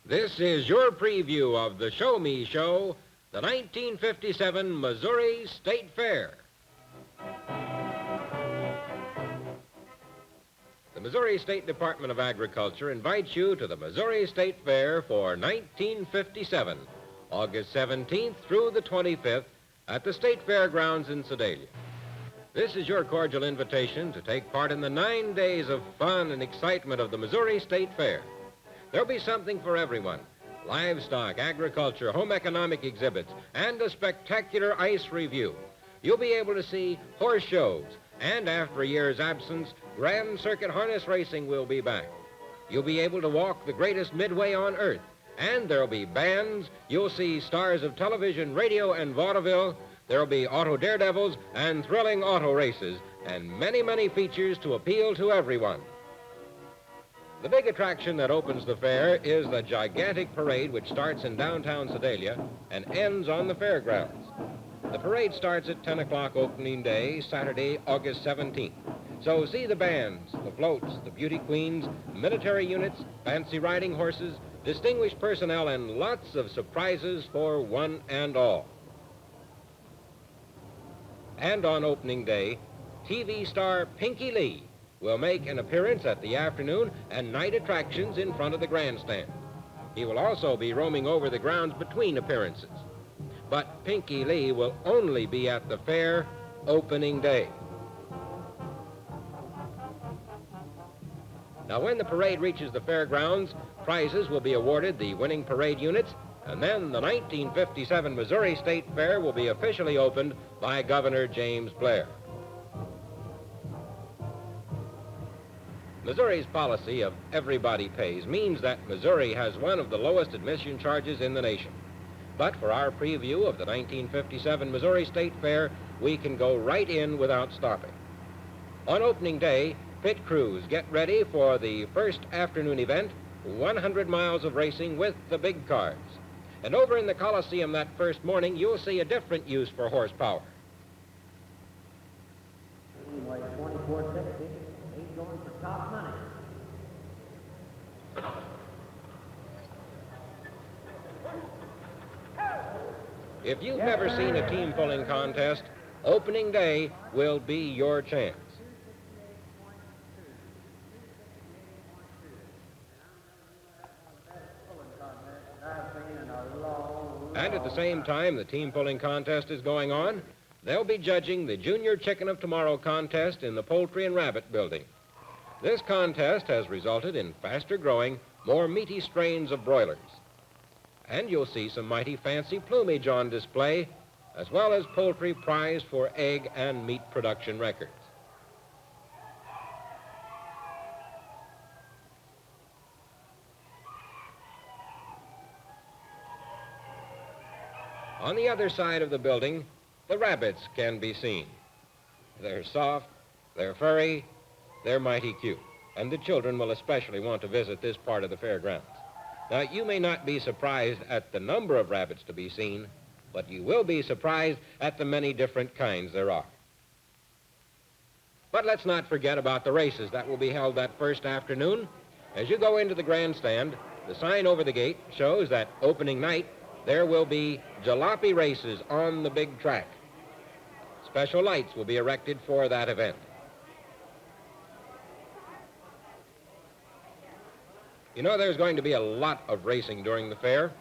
This is your preview of the Show Me Show, the 1957 Missouri State Fair. The Missouri State Department of Agriculture invites you to the Missouri State Fair for 1957, August 17th through the 25th at the State Fairgrounds in Sedalia. This is your cordial invitation to take part in the 9 days of fun and excitement of the Missouri State Fair. There'll be something for everyone: livestock, agriculture, home economic exhibits, and a spectacular ice review. You'll be able to see horse shows, and after a year's absence, Grand Circuit harness racing will be back. You'll be able to walk the greatest midway on earth, and there'll be bands. You'll see stars of television, radio, and vaudeville. There'll be auto daredevils and thrilling auto races, and many, many features to appeal to everyone. The big attraction that opens the fair is the gigantic parade which starts in downtown Sedalia and ends on the fairgrounds. The parade starts at 10 o'clock opening day, Saturday, August 17th. So see the bands, the floats, the beauty queens, military units, fancy riding horses, distinguished personnel, and lots of surprises for one and all. And on opening day, TV star Pinky Lee will make an appearance at the afternoon and night attractions in front of the grandstand. He will also be roaming over the grounds between appearances. But Pinky Lee will only be at the fair opening day. Now, when the parade reaches the fairgrounds, prizes will be awarded the winning parade units, and then the 1957 Missouri State Fair will be officially opened by Governor James Blair. Missouri's policy of everybody pays means that Missouri has one of the lowest admission charges in the nation. But for our preview of the 1957 Missouri State Fair, we can go right in without stopping. On opening day, pit crews get ready for the first afternoon event, 100 miles of racing with the big cars. And over in the Coliseum that first morning, you'll see a different use for horsepower. Anyway, 2460, he's going for top money. If you've never seen a team pulling contest, opening day will be your chance. And at the same time the team pulling contest is going on, they'll be judging the Junior Chicken of Tomorrow contest in the Poultry and Rabbit building. This contest has resulted in faster growing, more meaty strains of broilers. And you'll see some mighty fancy plumage on display, as well as poultry prized for egg and meat production records. On the other side of the building, the rabbits can be seen. They're soft, they're furry, they're mighty cute, and the children will especially want to visit this part of the fairgrounds. Now, you may not be surprised at the number of rabbits to be seen, but you will be surprised at the many different kinds there are. But let's not forget about the races that will be held that first afternoon. As you go into the grandstand, the sign over the gate shows that opening night, there will be jalopy races on the big track. Special lights will be erected for that event. You know, there's going to be a lot of racing during the fair.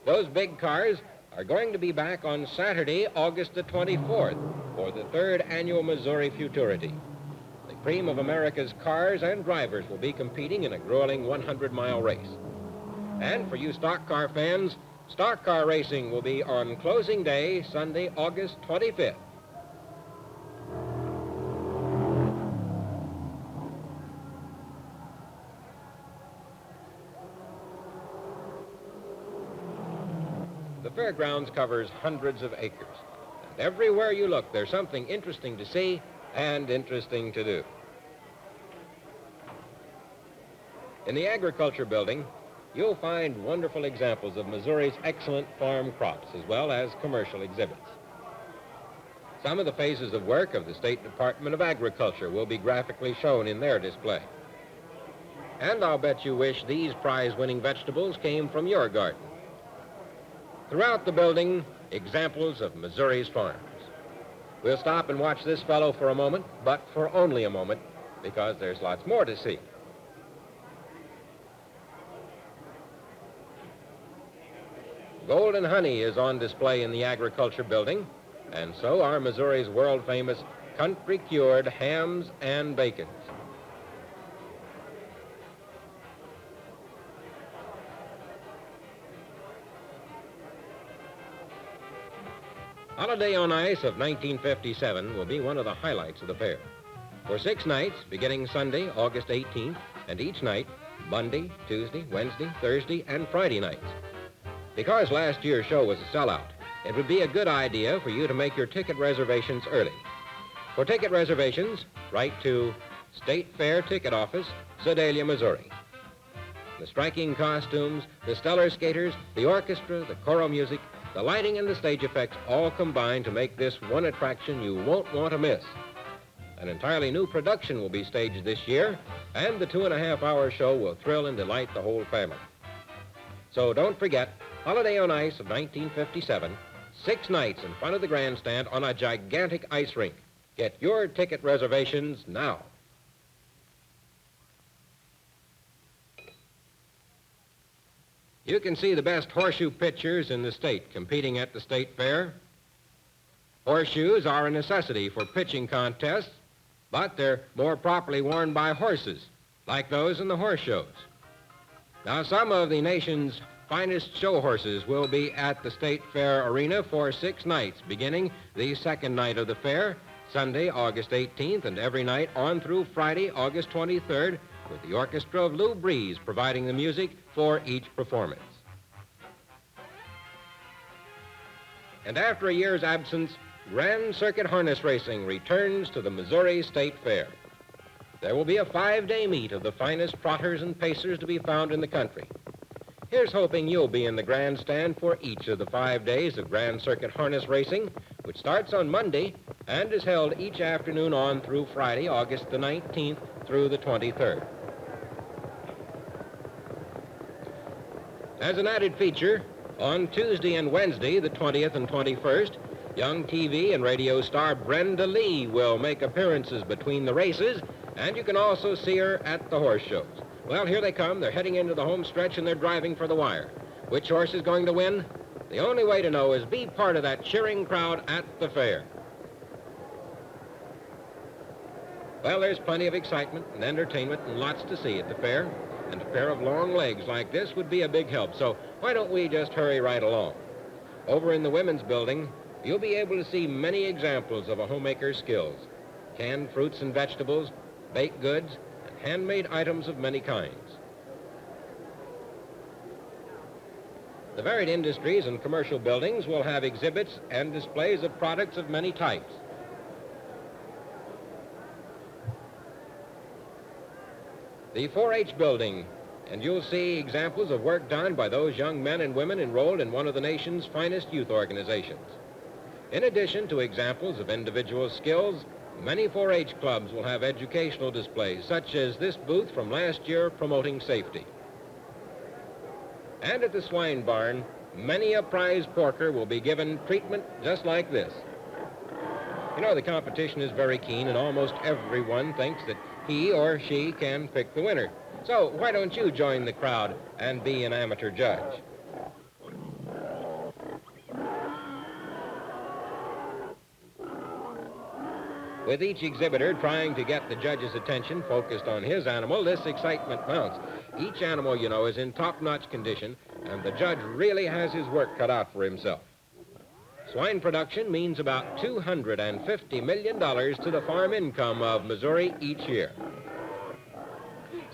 Those big cars are going to be back on Saturday, August the 24th, for the 3rd annual Missouri Futurity. The cream of America's cars and drivers will be competing in a grueling 100-mile race. And for you stock car fans, stock car racing will be on closing day, Sunday, August 25th. The fairgrounds covers hundreds of acres. And everywhere you look, there's something interesting to see and interesting to do. In the agriculture building, you'll find wonderful examples of Missouri's excellent farm crops, as well as commercial exhibits. Some of the phases of work of the State Department of Agriculture will be graphically shown in their display. And I'll bet you wish these prize-winning vegetables came from your garden. Throughout the building, examples of Missouri's farms. We'll stop and watch this fellow for a moment, but for only a moment, because there's lots more to see. Golden honey is on display in the agriculture building, and so are Missouri's world-famous country-cured hams and bacons. Holiday on Ice of 1957 will be one of the highlights of the fair. For 6 nights, beginning Sunday, August 18th, and each night, Monday, Tuesday, Wednesday, Thursday, and Friday nights. Because last year's show was a sellout, it would be a good idea for you to make your ticket reservations early. For ticket reservations, write to State Fair Ticket Office, Sedalia, Missouri. The striking costumes, the stellar skaters, the orchestra, the choral music, the lighting and the stage effects all combine to make this one attraction you won't want to miss. An entirely new production will be staged this year, and the 2.5-hour show will thrill and delight the whole family. So don't forget, Holiday on Ice of 1957, 6 nights in front of the grandstand on a gigantic ice rink. Get your ticket reservations now. You can see the best horseshoe pitchers in the state competing at the state fair. Horseshoes are a necessity for pitching contests, but they're more properly worn by horses, like those in the horse shows. Now, some of the nation's finest show horses will be at the State Fair Arena for 6 nights, beginning the second night of the fair, Sunday, August 18th, and every night on through Friday, August 23rd, with the orchestra of Lou Breeze providing the music for each performance. And after a year's absence, Grand Circuit Harness Racing returns to the Missouri State Fair. There will be a 5-day meet of the finest trotters and pacers to be found in the country. Here's hoping you'll be in the grandstand for each of the 5 days of Grand Circuit Harness Racing, which starts on Monday and is held each afternoon on through Friday, August the 19th through the 23rd. As an added feature, on Tuesday and Wednesday, the 20th and 21st, young TV and radio star Brenda Lee will make appearances between the races, and you can also see her at the horse shows. Well, here they come. They're heading into the home stretch, and they're driving for the wire. Which horse is going to win? The only way to know is be part of that cheering crowd at the fair. Well, there's plenty of excitement and entertainment and lots to see at the fair. And a pair of long legs like this would be a big help. So why don't we just hurry right along? Over in the women's building, you'll be able to see many examples of a homemaker's skills. Canned fruits and vegetables, baked goods, and handmade items of many kinds. The varied industries and commercial buildings will have exhibits and displays of products of many types. The 4-H building, and you'll see examples of work done by those young men and women enrolled in one of the nation's finest youth organizations. In addition to examples of individual skills, many 4-H clubs will have educational displays, such as this booth from last year promoting safety. And at the swine barn, many a prize porker will be given treatment just like this. You know, the competition is very keen, and almost everyone thinks that he or she can pick the winner. So why don't you join the crowd and be an amateur judge? With each exhibitor trying to get the judge's attention focused on his animal, this excitement mounts. Each animal, you know, is in top-notch condition, and the judge really has his work cut out for himself. Swine production means about $250 million to the farm income of Missouri each year.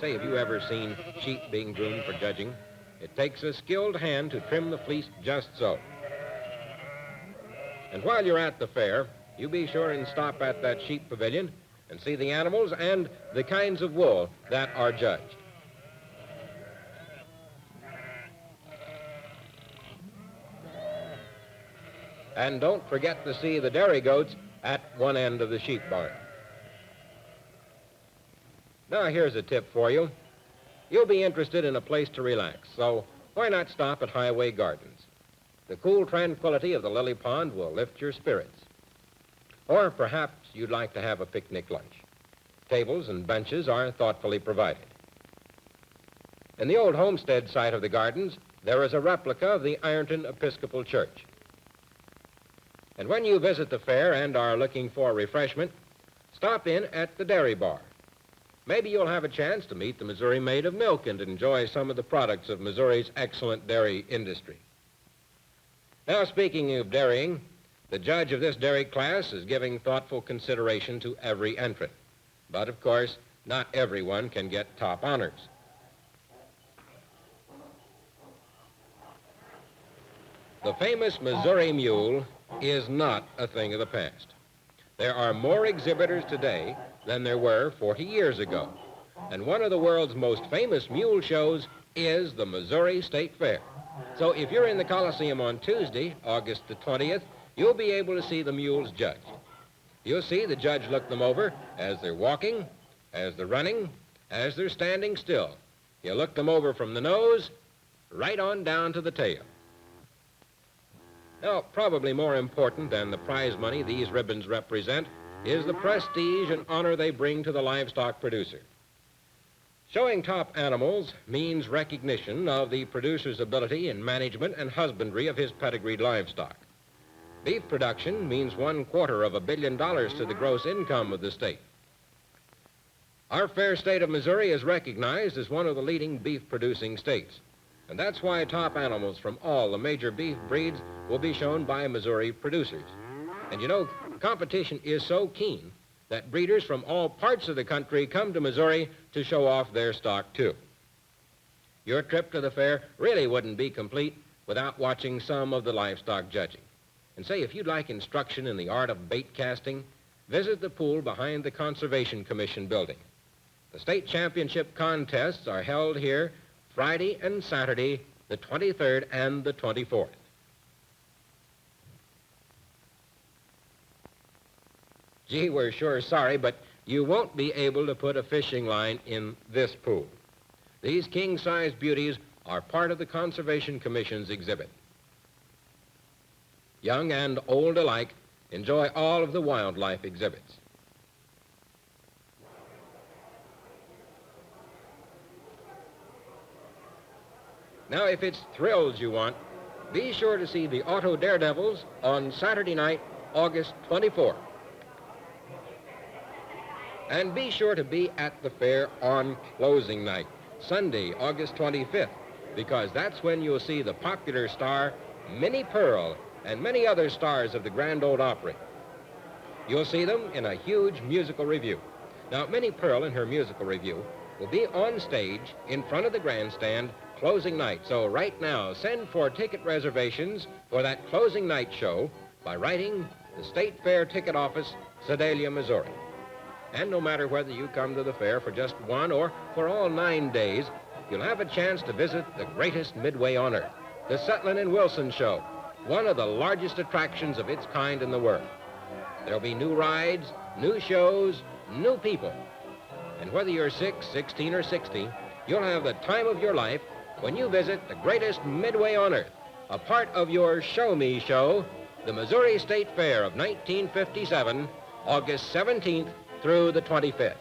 Say, have you ever seen sheep being groomed for judging? It takes a skilled hand to trim the fleece just so. And while you're at the fair, you be sure and stop at that sheep pavilion and see the animals and the kinds of wool that are judged. And don't forget to see the dairy goats at one end of the sheep barn. Now, here's a tip for you. you'll be interested in a place to relax, so why not stop at Highway Gardens? The cool tranquility of the lily pond will lift your spirits. Or perhaps you'd like to have a picnic lunch. Tables and benches are thoughtfully provided. In the old homestead site of the gardens, there is a replica of the Ironton Episcopal Church. And when you visit the fair and are looking for refreshment, stop in at the dairy bar. Maybe you'll have a chance to meet the Missouri Maid of Milk and enjoy some of the products of Missouri's excellent dairy industry. Now, speaking of dairying, the judge of this dairy class is giving thoughtful consideration to every entrant. But, of course, not everyone can get top honors. The famous Missouri mule is not a thing of the past. There are more exhibitors today than there were 40 years ago. And one of the world's most famous mule shows is the Missouri State Fair. So if you're in the Coliseum on Tuesday, August the 20th, you'll be able to see the mules judged. You'll see the judge look them over as they're walking, as they're running, as they're standing still. He'll look them over from the nose right on down to the tail. Now, probably more important than the prize money these ribbons represent is the prestige and honor they bring to the livestock producer. Showing top animals means recognition of the producer's ability in management and husbandry of his pedigreed livestock. Beef production means $250 million to the gross income of the state. Our fair state of Missouri is recognized as one of the leading beef-producing states. And that's why top animals from all the major beef breeds will be shown by Missouri producers. And you know, competition is so keen that breeders from all parts of the country come to Missouri to show off their stock, too. Your trip to the fair really wouldn't be complete without watching some of the livestock judging. And say, if you'd like instruction in the art of bait casting, visit the pool behind the Conservation Commission building. The state championship contests are held here Friday and Saturday, the 23rd and the 24th. Gee, we're sure sorry, but you won't be able to put a fishing line in this pool. These king-size beauties are part of the Conservation Commission's exhibit. Young and old alike enjoy all of the wildlife exhibits. Now, if it's thrills you want, be sure to see the Auto Daredevils on Saturday night, August 24th. And be sure to be at the fair on closing night, Sunday, August 25th, because that's when you'll see the popular star, Minnie Pearl, and many other stars of the Grand Ole Opry. You'll see them in a huge musical review. Now, Minnie Pearl in her musical review will be on stage in front of the grandstand closing night. So right now, send for ticket reservations for that closing night show by writing the State Fair Ticket Office, Sedalia, Missouri. And no matter whether you come to the fair for just one or for all 9 days, you'll have a chance to visit the greatest midway on earth, the Cetlin and Wilson show, one of the largest attractions of its kind in the world. There'll be new rides, new shows, new people. And whether you're 6, 16, or 60, you'll have the time of your life when you visit the greatest midway on earth, a part of your Show Me show, the Missouri State Fair of 1957, August 17th through the 25th.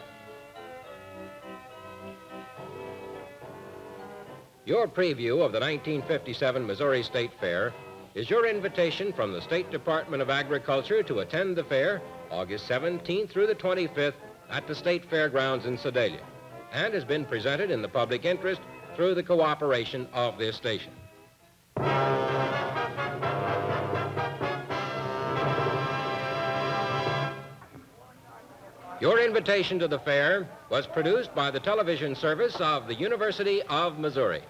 Your preview of the 1957 Missouri State Fair is your invitation from the State Department of Agriculture to attend the fair August 17th through the 25th at the State Fairgrounds in Sedalia, and has been presented in the public interest through the cooperation of this station. Your invitation to the fair was produced by the television service of the University of Missouri.